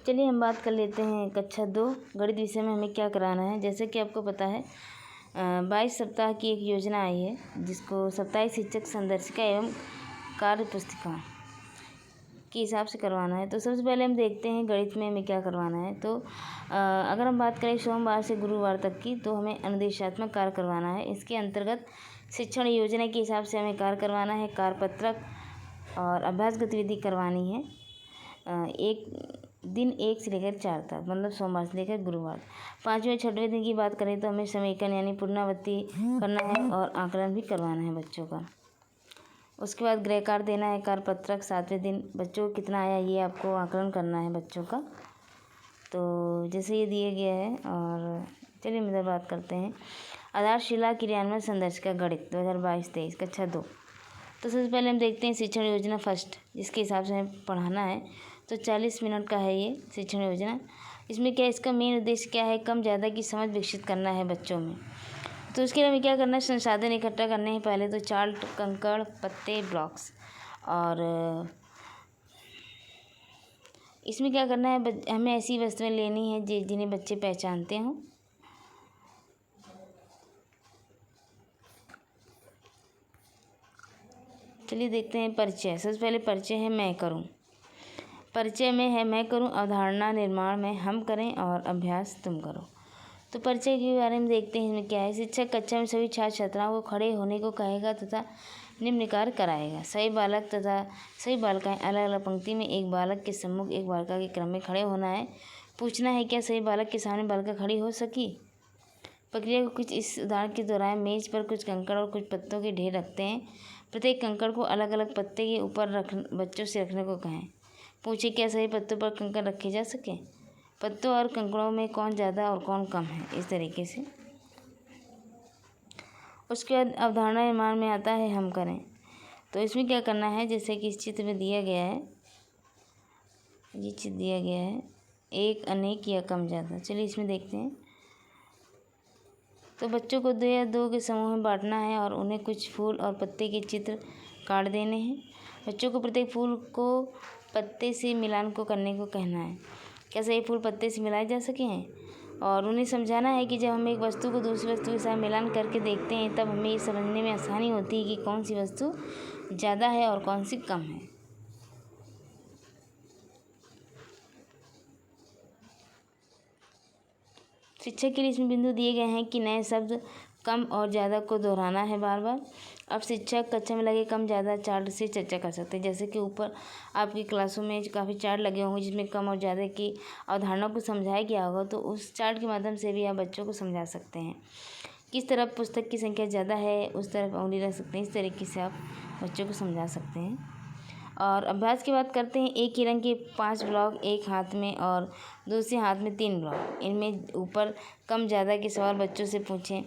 चलिए हम बात कर लेते हैं कक्षा 2 गणित विषय में हमें क्या कराना है। जैसे कि आपको पता है 22 सप्ताह की एक योजना आई है जिसको साप्ताहिक शिक्षक संदर्शिका एवं कार्य पुस्तिका के हिसाब से करवाना है। तो सबसे पहले हम देखते हैं गणित में हमें क्या करवाना है। तो अगर हम बात करें सोमवार से गुरुवार तक की, तो हमें अनुदेशात्मक कार्य करवाना है। इसके अंतर्गत शिक्षण योजना के हिसाब से हमें कार्य करवाना है, कार्यपत्रक और अभ्यास गतिविधि करवानी है। एक दिन 1 से लेकर 4 तक, मतलब सोमवार से लेकर गुरुवार। 5वें 6वें दिन की बात करें तो हमें समीकरण यानी पुनरावृत्ति करना है और आकलन भी करवाना है बच्चों का। उसके बाद गृह कार्य देना है, कार्यपत्रक 7वें दिन बच्चों को कितना आया ये आपको आकलन करना है बच्चों का। तो जैसे ये दिया गया है। और चलिए हम इधर बात करते हैं आधारशिला क्रियान्वयन संदर्शिका गणित 2022-23 कक्षा 2। तो सबसे पहले हम देखते हैं शिक्षण योजना फर्स्ट, जिसके हिसाब से हमें पढ़ाना है। तो 40 मिनट का है ये शिक्षण योजना। इसमें क्या, इसका मेन उद्देश्य क्या है, कम ज़्यादा की समझ विकसित करना है बच्चों में। तो उसके लिए हमें क्या करना है, संसाधन इकट्ठा करने हैं। पहले तो चार्ट, कंकड़, पत्ते, ब्लॉक्स। और इसमें क्या करना है, हमें ऐसी वस्तुएं लेनी है जिन्हें बच्चे पहचानते हों। चलिए देखते हैं परिचय। सबसे पहले परिचय है मैं करूं। परिचय में है मैं करूं, अवधारणा निर्माण में हम करें और अभ्यास तुम करो। तो परिचय के बारे में देखते हैं इसमें क्या है। शिक्षक कक्षा में सभी छात्र छात्राओं को खड़े होने को कहेगा तथा निम्न कार्य कराएगा। सभी बालक तथा सभी बालिकाएं अलग अलग पंक्ति में एक बालक के सम्मुख एक बालिका के क्रम में खड़े होना है। पूछना है क्या सभी बालक के सामने बालिका खड़ी हो सकी। प्रक्रिया को कुछ इस उदाहरण के दौरान मेज पर कुछ कंकड़ और कुछ पत्तों के ढेर रखते हैं। प्रत्येक कंकड़ को अलग अलग पत्ते के ऊपर बच्चों से रखने को कहें। पूछे क्या सभी पत्तों पर कंकड़ रखे जा सके। पत्तों और कंकड़ों में कौन ज़्यादा और कौन कम है, इस तरीके से। उसके बाद अवधारणा निर्माण में आता है हम करें। तो इसमें क्या करना है, जैसे कि इस चित्र में दिया गया है, ये चित्र दिया गया है एक, अनेक या कम ज़्यादा। चलिए इसमें देखते हैं। तो बच्चों को 2 या 2 के समूह में बांटना है और उन्हें कुछ फूल और पत्ते के चित्र काट देने हैं। बच्चों को प्रत्येक फूल को पत्ते से मिलान को करने को कहना है। क्या सही फूल पत्ते से मिलाए जा सके हैं। और उन्हें समझाना है कि जब हम एक वस्तु को दूसरी वस्तु के साथ मिलान करके देखते हैं तब हमें ये समझने में आसानी होती है कि कौन सी वस्तु ज़्यादा है और कौन सी कम है। शिक्षक के लिए इसमें बिंदु दिए गए हैं कि नए शब्द कम और ज़्यादा को दोहराना है बार बार। अब शिक्षक कक्षा में लगे कम ज़्यादा चार्ट से चर्चा कर सकते हैं। जैसे कि ऊपर आपकी क्लासों में काफ़ी चार्ट लगे होंगे जिसमें कम और ज़्यादा की अवधारणा को समझाया गया होगा, तो उस चार्ट के माध्यम से भी आप बच्चों को समझा सकते हैं। किस तरफ पुस्तक की संख्या ज़्यादा है उस तरफ उंगली रख सकते हैं। इस तरीके से आप बच्चों को समझा सकते हैं। और अभ्यास की बात करते हैं। एक ही रंग के 5 ब्लॉक एक हाथ में और दूसरे हाथ में 3 ब्लॉक। इनमें ऊपर कम ज़्यादा के सवाल बच्चों से पूछें।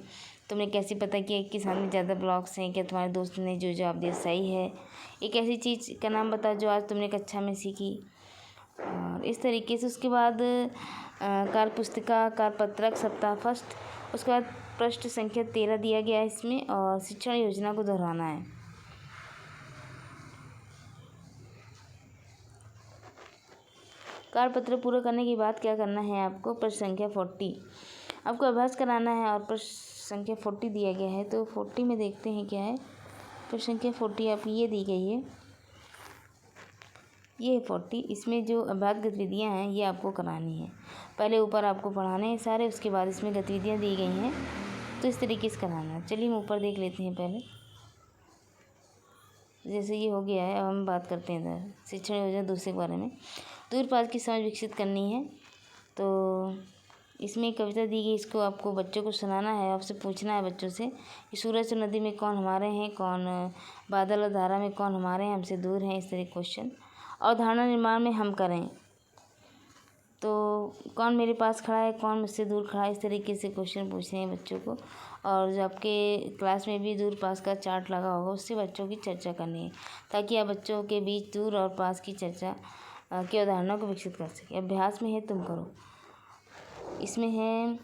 तुमने कैसे पता किया किस हाथ में ज़्यादा ब्लॉक्स हैं। क्या तुम्हारे दोस्त ने जो जवाब दिया सही है। एक ऐसी चीज़ का नाम बताओ जो आज तुमने कक्षा में सीखी। और इस तरीके से उसके बाद कार्य पुस्तिका, कार्यपत्रक सप्ताह फर्स्ट। उसके बाद पृष्ठ संख्या 13 दिया गया है इसमें। और शिक्षण योजना को दोहराना है। कार्यपत्र पूरा करने के बाद क्या करना है आपको, प्रश्न संख्या 40 आपको अभ्यास कराना है। और प्रश्न संख्या 40 दिया गया है। तो 40 में देखते हैं क्या है। प्रश्न संख्या 40 आपकी ये दी गई है, ये है 40। इसमें जो अभ्यास गतिविधियाँ हैं ये आपको करानी है। पहले ऊपर आपको पढ़ाने हैं सारे, उसके बाद इसमें गतिविधियाँ दी गई हैं तो इस तरीके से कराना है। चलिए हम ऊपर देख लेते हैं पहले। जैसे ये हो गया है, अब हम बात करते हैं इधर शिक्षण योजना दूसरे के बारे में। दूरपास की समझ विकसित करनी है। तो इसमें एक कविता दी गई, इसको आपको बच्चों को सुनाना है। आपसे पूछना है बच्चों से कि सूरज और नदी में कौन हमारे हैं, कौन बादल और धारा में कौन हमारे हैं, हमसे दूर हैं, इस तरह क्वेश्चन। और धारणा निर्माण में हम करें तो कौन मेरे पास खड़ा है, कौन मुझसे दूर खड़ा है, इस तरीके से क्वेश्चन पूछने हैं बच्चों को। और जो आपके क्लास में भी दूर पास का चार्ट लगा होगा उससे बच्चों की चर्चा करनी है, ताकि आप बच्चों के बीच दूर और पास की चर्चा की अवधारणा को विकसित कर सकें। अभ्यास में है तुम करो। इसमें है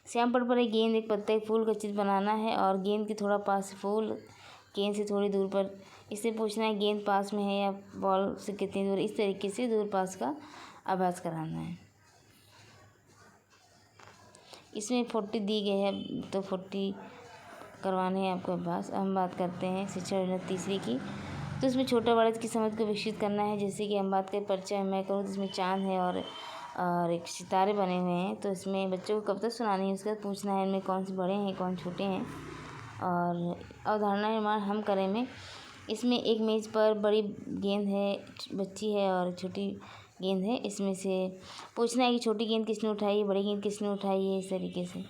श्याम पट पर एक गेंद, एक पत्ता, एक फूल का चित्र बनाना है। और गेंद के थोड़ा पास फूल, गेंद से थोड़ी दूर पर। इससे पूछना है गेंद पास में है या बॉल से कितनी दूर। इस तरीके से दूर पास का अभ्यास कराना है। इसमें 40 दी गई है तो 40 करवाने हैं आपको अभ्यास। अब हम बात करते हैं शिक्षा योजना तीसरी की। तो इसमें छोटा बड़ा की समझ को विकसित करना है। जैसे कि हम बात करें परिचय मैं करूँ तो इसमें चाँद है और एक सितारे बने हुए हैं। तो इसमें बच्चों को कविता सुनानी है, उसके बाद पूछना है इनमें कौन से बड़े हैं कौन छोटे हैं। और अवधारणा निर्माण हम करेंगे। इसमें एक मेज़ पर बड़ी गेंद है, बच्ची है और छोटी गेंद है। इसमें से पूछना है कि छोटी गेंद किसने उठाई है, बड़ी गेंद किसने उठाई है, इस तरीके से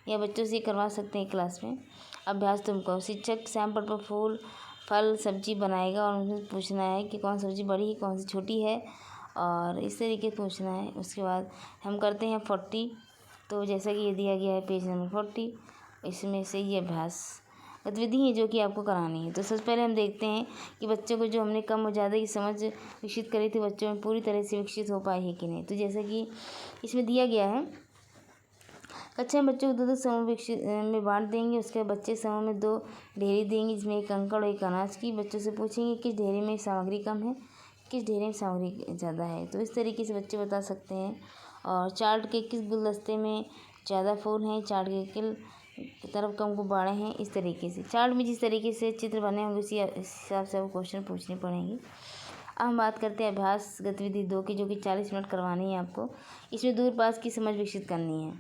या बच्चों से करवा सकते हैं क्लास में। अभ्यास तुमको शिक्षक सैंपल पर फूल फल सब्जी बनाएगा और उनसे पूछना है कि कौन सब्जी बड़ी है कौन सी छोटी है, और इस तरीके से पूछना है। उसके बाद हम करते हैं 40। तो जैसा कि ये दिया गया है पेज नंबर 40, इसमें से ये अभ्यास गतिविधि है जो कि आपको करानी है। तो सबसे पहले हम देखते हैं कि बच्चों को जो हमने कम और ज़्यादा की समझ विकसित करी थी बच्चों में पूरी तरह से विकसित हो पाई है कि नहीं। तो जैसा कि इसमें दिया गया है, कक्षा में बच्चों को 2-2 समूह विकसित में बांट देंगे। उसके बाद बच्चे समूह में 2 ढेरी देंगे, जिसमें एक कंकड़ और एक अनाज की। बच्चों से पूछेंगे किस ढेरी में सामग्री कम है, किस ढेरी में सामग्री ज़्यादा है। तो इस तरीके से बच्चे बता सकते हैं। और चार्ट के किस गुलदस्ते में ज़्यादा फूल हैं, चार्ट के किल तरफ कम गुब्बारे हैं, इस तरीके से चार्ट में जिस तरीके से चित्र बने होंगे उसी हिसाब से आपको क्वेश्चन पूछने पड़ेंगे। अब हम बात करते हैं अभ्यास गतिविधि 2 की, जो कि 40 मिनट करवानी है आपको। इसमें दूर पास की समझ विकसित करनी है।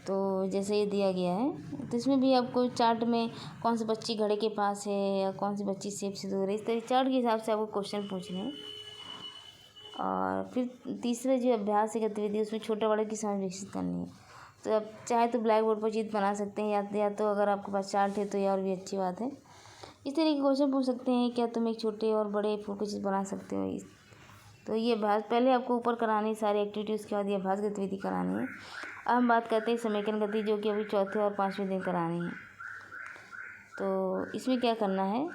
तो जैसे ये दिया गया है, तो इसमें भी आपको चार्ट में कौन सी बच्ची घड़े के पास है या कौन सी बच्ची सेब से दूर है, इस तरह चार्ट के हिसाब से आपको क्वेश्चन पूछने हैं। और फिर तीसरा जो अभ्यास है गतिविधि, उसमें छोटा बड़े की समझ विकसित करनी है। तो आप चाहे तो ब्लैक बोर्ड पर चित्र बना सकते हैं या तो अगर आपके पास चार्ट है तो ये और भी अच्छी बात है। इस तरह के क्वेश्चन पूछ सकते हैं, क्या तुम एक छोटे और बड़े फूल को चित्र बना सकते हो। तो ये अभ्यास पहले आपको ऊपर करानी सारी एक्टिविटी, उसके बाद ये अभ्यास गतिविधि करानी है। अब हम बात करते हैं समेकन गति, जो कि अभी चौथे और 5वें दिन करानी है। तो इसमें क्या करना है,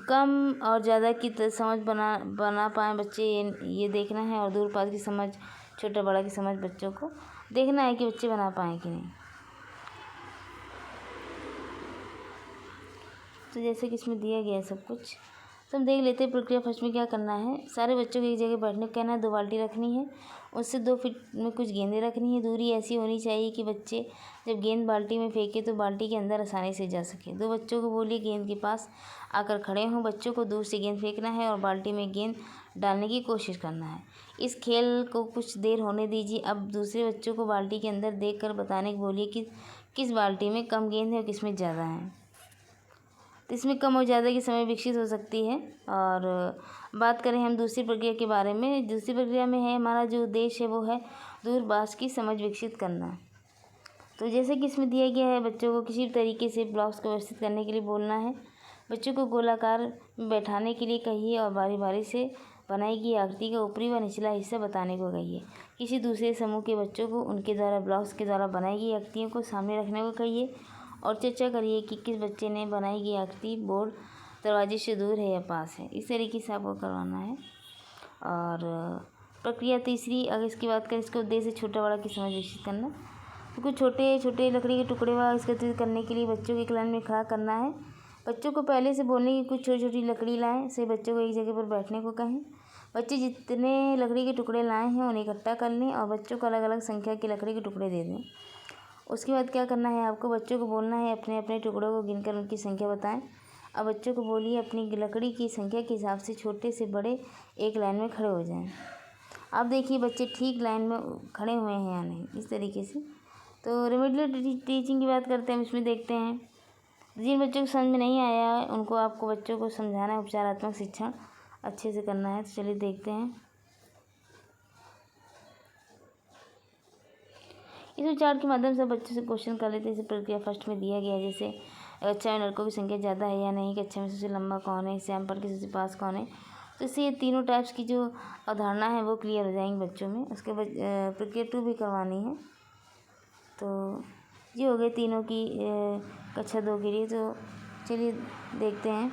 कम और ज़्यादा की समझ बना पाए बच्चे, ये देखना है। और दूर पास की समझ, छोटा बड़ा की समझ बच्चों को देखना है कि बच्चे बना पाएँ कि नहीं। तो जैसे कि इसमें दिया गया है सब कुछ, तो हम देख लेते हैं प्रक्रिया फर्स्ट में क्या करना है। सारे बच्चों को एक जगह बैठने को कहना है, 2 बाल्टी रखनी है, उससे 2 फीट में कुछ गेंदें रखनी है। दूरी ऐसी होनी चाहिए कि बच्चे जब गेंद बाल्टी में फेंके तो बाल्टी के अंदर आसानी से जा सके। 2 बच्चों को बोलिए गेंद के पास आकर खड़े हों। बच्चों को दूर से गेंद फेंकना है और बाल्टी में गेंद डालने की कोशिश करना है। इस खेल को कुछ देर होने दीजिए। अब दूसरे बच्चों को बाल्टी के अंदर देख कर बताने को बोलिए कि किस बाल्टी में कम गेंद है और किस में ज़्यादा है। तो इसमें कम और ज़्यादा की समय विकसित हो सकती है। और बात करें हम दूसरी प्रक्रिया के बारे में, दूसरी प्रक्रिया में है हमारा जो उद्देश्य है वो है दूरभाष की समझ विकसित करना। तो जैसे कि इसमें दिया गया है, बच्चों को किसी भी तरीके से ब्लॉक्स को व्यवस्थित करने के लिए बोलना है। बच्चों को गोलाकार में बैठाने के लिए कहिए और बारी बारी से बनाई गई आकृति का ऊपरी व निचला हिस्सा बताने को कहिए। किसी दूसरे समूह के बच्चों को उनके द्वारा ब्लॉक्स के द्वारा बनाई गई आकृतियों को सामने रखने को कहिए और चर्चा करिए कि किस बच्चे ने बनाई गई आकृति बोर्ड दरवाजे से दूर है या पास है। इस तरीके से आपको करवाना है। और प्रक्रिया तीसरी, अगर इसकी बात करें, इसके उद्देश्य छोटा बड़ा की समझ विकसित करना। तो कुछ छोटे छोटे लकड़ी के टुकड़े व एकत्रित करने के लिए बच्चों को एक लाइन में खड़ा करना है। बच्चों को पहले से बोलने की कुछ छोटी छोटी लकड़ी लाएँ, से बच्चों को एक जगह पर बैठने को कहें। बच्चे जितने लकड़ी के टुकड़े लाए हैं उन्हें इकट्ठा कर लें और बच्चों को अलग अलग संख्या के लकड़ी के टुकड़े दे दें। उसके बाद क्या करना है, आपको बच्चों को बोलना है अपने अपने टुकड़ों को गिनकर उनकी संख्या बताएं। अब बच्चों को बोलिए अपनी लकड़ी की संख्या के हिसाब से छोटे से बड़े एक लाइन में खड़े हो जाएं। अब देखिए बच्चे ठीक लाइन में खड़े हुए हैं या नहीं, इस तरीके से। तो रेमेडियल टीचिंग की बात करते हैं, इसमें देखते हैं जिन बच्चों को समझ में नहीं आया है उनको आपको बच्चों को समझाना है, उपचारात्मक शिक्षण अच्छे से करना है। तो चलिए देखते हैं। इस विचार के माध्यम से बच्चों से क्वेश्चन कर लेते हैं। जैसे प्रक्रिया फर्स्ट में दिया गया है, जैसे कक्षा में लड़कों की संख्या ज़्यादा है या नहीं, कक्षा में सबसे लंबा कौन है, सैंपल के सबसे पास कौन है। तो इससे ये तीनों टाइप्स की जो अवधारणा है वो क्लियर हो जाएंगी बच्चों में। उसके बाद प्रक्रिया 2 भी करवानी है। तो ये हो गए तीनों की कक्षा 2 के लिए। तो चलिए देखते हैं।